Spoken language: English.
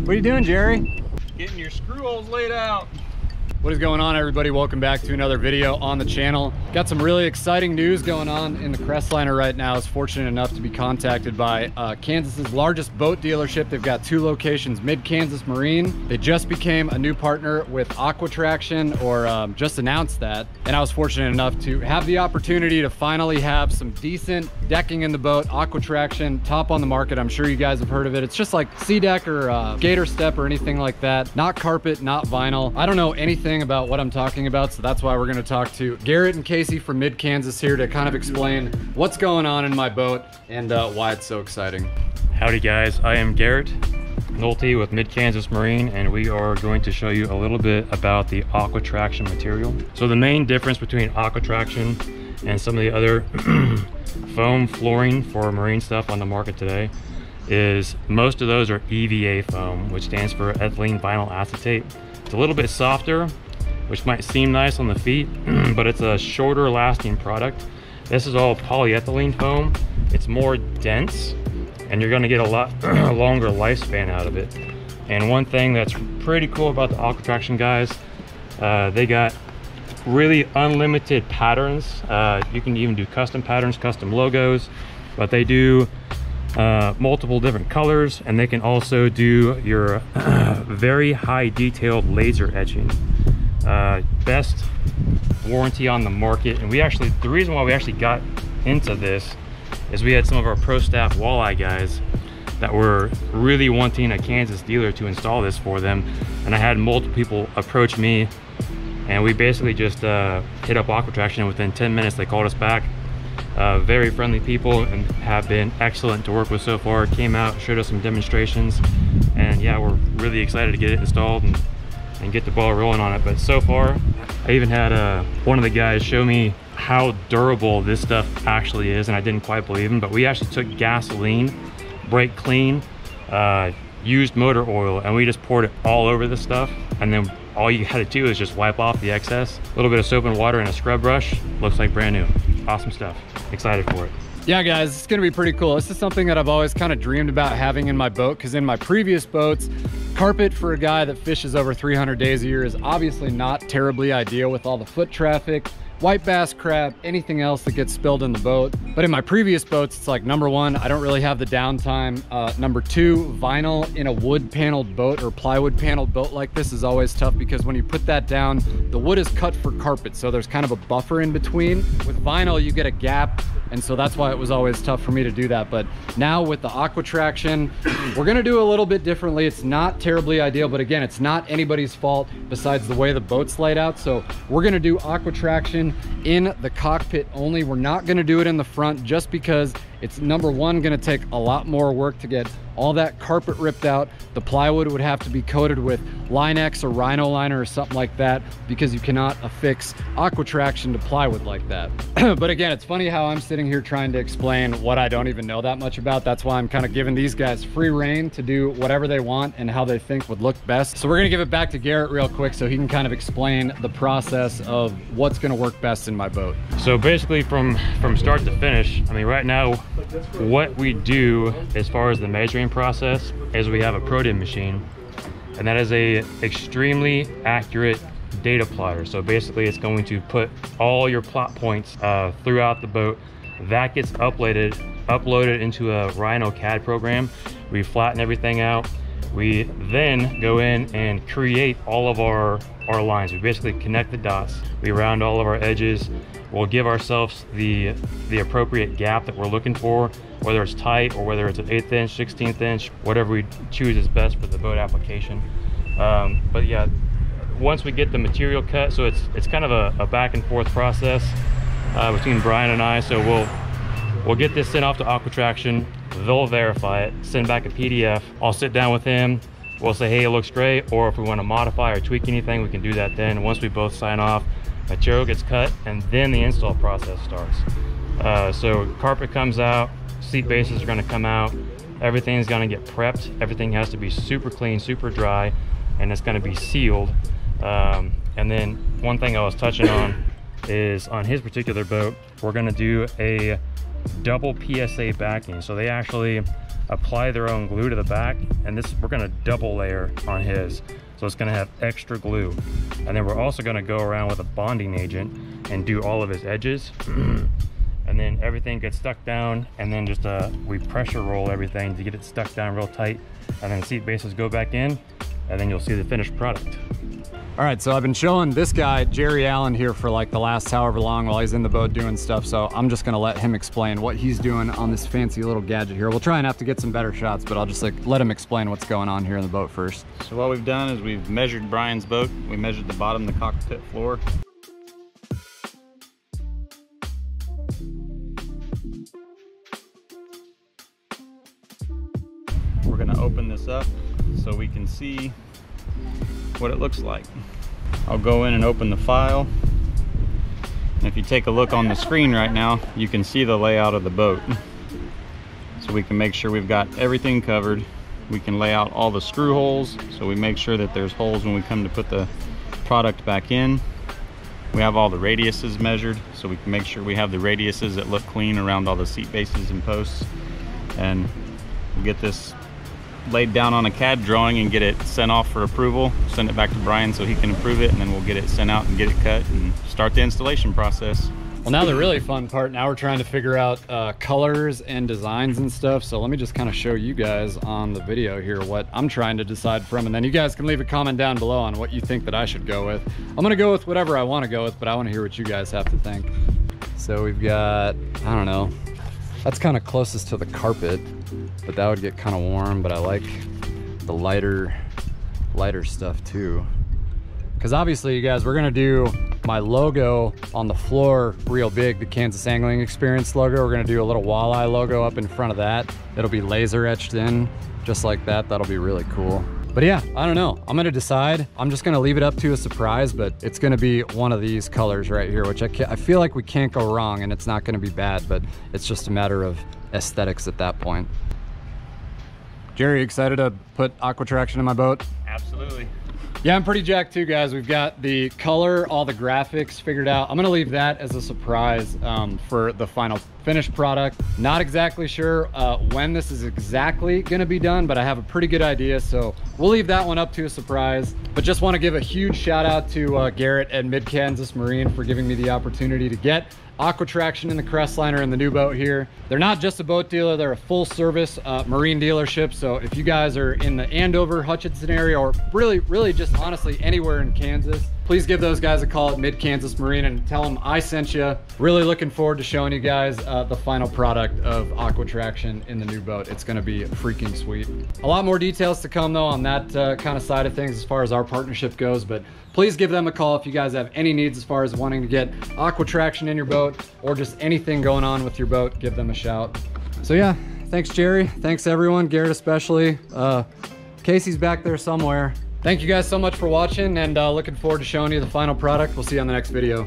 What are you doing, Jerry? Getting your screw holes laid out. What is going on, everybody? Welcome back to another video on the channel. Got some really exciting news going on in the Crestliner right now. I was fortunate enough to be contacted by Kansas's largest boat dealership. They've got 2 locations, Mid-Kansas Marine. They just became a new partner with Aqua Traction, or just announced that. And I was fortunate enough to have the opportunity to finally have some decent decking in the boat. Aqua Traction, top on the market. I'm sure you guys have heard of it. It's just like Sea Deck or Gator Step or anything like that. Not carpet, not vinyl. I don't know anything about what I'm talking about, so that's why we're going to talk to Garrett and Casey from Mid-Kansas here to kind of explain what's going on in my boat and why it's so exciting. Howdy guys, I am Garrett Nolte with Mid-Kansas Marine, and we are going to show you a little bit about the Aqua Traction material. So the main difference between Aqua Traction and some of the other foam flooring for marine stuff on the market today is most of those are EVA foam, which stands for ethylene vinyl acetate. It's a little bit softer, which might seem nice on the feet, but it's a shorter lasting product. This is all polyethylene foam. It's more dense, and you're gonna get a lot longer lifespan out of it. And one thing that's pretty cool about the Aqua Traction guys, they got really unlimited patterns. You can even do custom patterns, custom logos, but they do multiple different colors, and they can also do your very high detailed laser etching. Best warranty on the market. And the reason why we actually got into this is we had some of our pro staff walleye guys that were really wanting a Kansas dealer to install this for them, and I had multiple people approach me, and we basically just hit up Aqua Traction. Within 10 minutes they called us back. Very friendly people and have been excellent to work with so far. Came out, showed us some demonstrations, and yeah, we're really excited to get it installed and get the ball rolling on it. But so far, I even had one of the guys show me how durable this stuff actually is, and I didn't quite believe him, but we actually took gasoline, brake clean, used motor oil, and we just poured it all over this stuff, and then all you had to do is just wipe off the excess. A little bit of soap and water and a scrub brush. Looks like brand new. Awesome stuff. Excited for it. Yeah guys, it's gonna be pretty cool. This is something that I've always kind of dreamed about having in my boat, because in my previous boats, carpet for a guy that fishes over 300 days a year is obviously not terribly ideal with all the foot traffic, white bass, crab, anything else that gets spilled in the boat. But in my previous boats, it's like, number 1, I don't really have the downtime. Number 2, vinyl in a wood paneled boat or plywood paneled boat like this is always tough, because when you put that down, the wood is cut for carpet, so there's kind of a buffer in between. With vinyl, you get a gap, and so that's why it was always tough for me to do that. But now with the Aqua Traction, we're gonna do a little bit differently. It's not terribly ideal, but again, it's not anybody's fault besides the way the boat's laid out. So we're gonna do Aqua Traction in the cockpit only. We're not gonna do it in the front, just because it's, number 1, gonna take a lot more work to get all that carpet ripped out. The plywood would have to be coated with Line-X or Rhino liner or something like that, because you cannot affix Aqua Traction to plywood like that. But again, it's funny how I'm sitting here trying to explain what I don't even know that much about. That's why I'm kind of giving these guys free reign to do whatever they want and how they think would look best. So we're gonna give it back to Garrett real quick so he can kind of explain the process of what's gonna work best in my boat. So basically from start to finish, I mean, right now what we do as far as the measuring process is we have a ProDim machine, and that is a extremely accurate data plotter. So basically it's going to put all your plot points throughout the boat. That gets uploaded into a Rhino CAD program. We flatten everything out. We then go in and create all of our lines. We basically connect the dots. We round all of our edges. We'll give ourselves the appropriate gap that we're looking for, whether it's tight or whether it's an 1/8 inch, 16th inch, whatever we choose is best for the boat application. But yeah, once we get the material cut, so it's kind of a back and forth process between Brian and I. So we'll get this sent off to Aqua Traction. They'll verify it, send back a PDF. I'll sit down with him. We'll say, hey, it looks great, or if we want to modify or tweak anything, we can do that then. Once we both sign off, material gets cut, and then the install process starts. So carpet comes out, seat bases are going to come out, everything's going to get prepped, everything has to be super clean, super dry, and it's going to be sealed. And then one thing I was touching on is on his particular boat, we're going to do a double PSA backing. So they actually apply their own glue to the back, and this we're gonna double layer on his. So it's gonna have extra glue. And then we're also gonna go around with a bonding agent and do all of his edges. And then everything gets stuck down, and then just we pressure roll everything to get it stuck down real tight. And then the seat bases go back in, and then you'll see the finished product. All right, so I've been showing this guy, Jerry Allen, here for like the last however long while he's in the boat doing stuff. So I'm just gonna let him explain what he's doing on this fancy little gadget here. We'll try and have to get some better shots, but I'll just like let him explain what's going on here in the boat first. So what we've done is we've measured Brian's boat. We measured the bottom of the cockpit floor. We're gonna open this up so we can see what it looks like. I'll go in and open the file. And if you take a look on the screen right now, you can see the layout of the boat. So we can make sure we've got everything covered. We can lay out all the screw holes, so we make sure that there's holes when we come to put the product back in. We have all the radiuses measured, so we can make sure we have the radiuses that look clean around all the seat bases and posts. And we'll get this laid down on a CAD drawing and get it sent off for approval, send it back to Brian so he can approve it, and then we'll get it sent out and get it cut and start the installation process. Well, now the really fun part, now we're trying to figure out colors and designs and stuff. So let me just kind of show you guys on the video here what I'm trying to decide from, and then you guys can leave a comment down below on what you think that I should go with. I'm gonna go with whatever I want to go with, but I want to hear what you guys have to think. So we've got, I don't know, that's kind of closest to the carpet, but that would get kind of warm. But I like the lighter stuff too. Because obviously, you guys, we're gonna do my logo on the floor real big, the Kansas Angling Experience logo. We're gonna do a little walleye logo up in front of that. It'll be laser etched in, just like that. That'll be really cool. But yeah, I don't know. I'm gonna decide. I'm just gonna leave it up to a surprise, but it's gonna be one of these colors right here, which I feel like we can't go wrong, and it's not gonna be bad, but it's just a matter of aesthetics at that point. Jerry, excited to put AquaTraction in my boat? Absolutely. Yeah, I'm pretty jacked too, guys. We've got the color, all the graphics figured out. I'm gonna leave that as a surprise for the final finished product. Not exactly sure when this is exactly gonna be done, but I have a pretty good idea, so we'll leave that one up to a surprise. But just wanna give a huge shout out to Garrett at Mid-Kansas Marine for giving me the opportunity to get AquaTraction in the Crestliner in the new boat here. They're not just a boat dealer, they're a full service marine dealership. So if you guys are in the Andover, Hutchinson area, or really just honestly anywhere in Kansas, please give those guys a call at Mid-Kansas Marine and tell them I sent you. Really looking forward to showing you guys the final product of AquaTraction in the new boat. It's gonna be freaking sweet. A lot more details to come though on that kind of side of things as far as our partnership goes, but please give them a call if you guys have any needs as far as wanting to get AquaTraction in your boat or just anything going on with your boat, give them a shout. So yeah, thanks Jerry, thanks everyone, Garrett especially. Casey's back there somewhere. Thank you guys so much for watching, and looking forward to showing you the final product. We'll see you on the next video.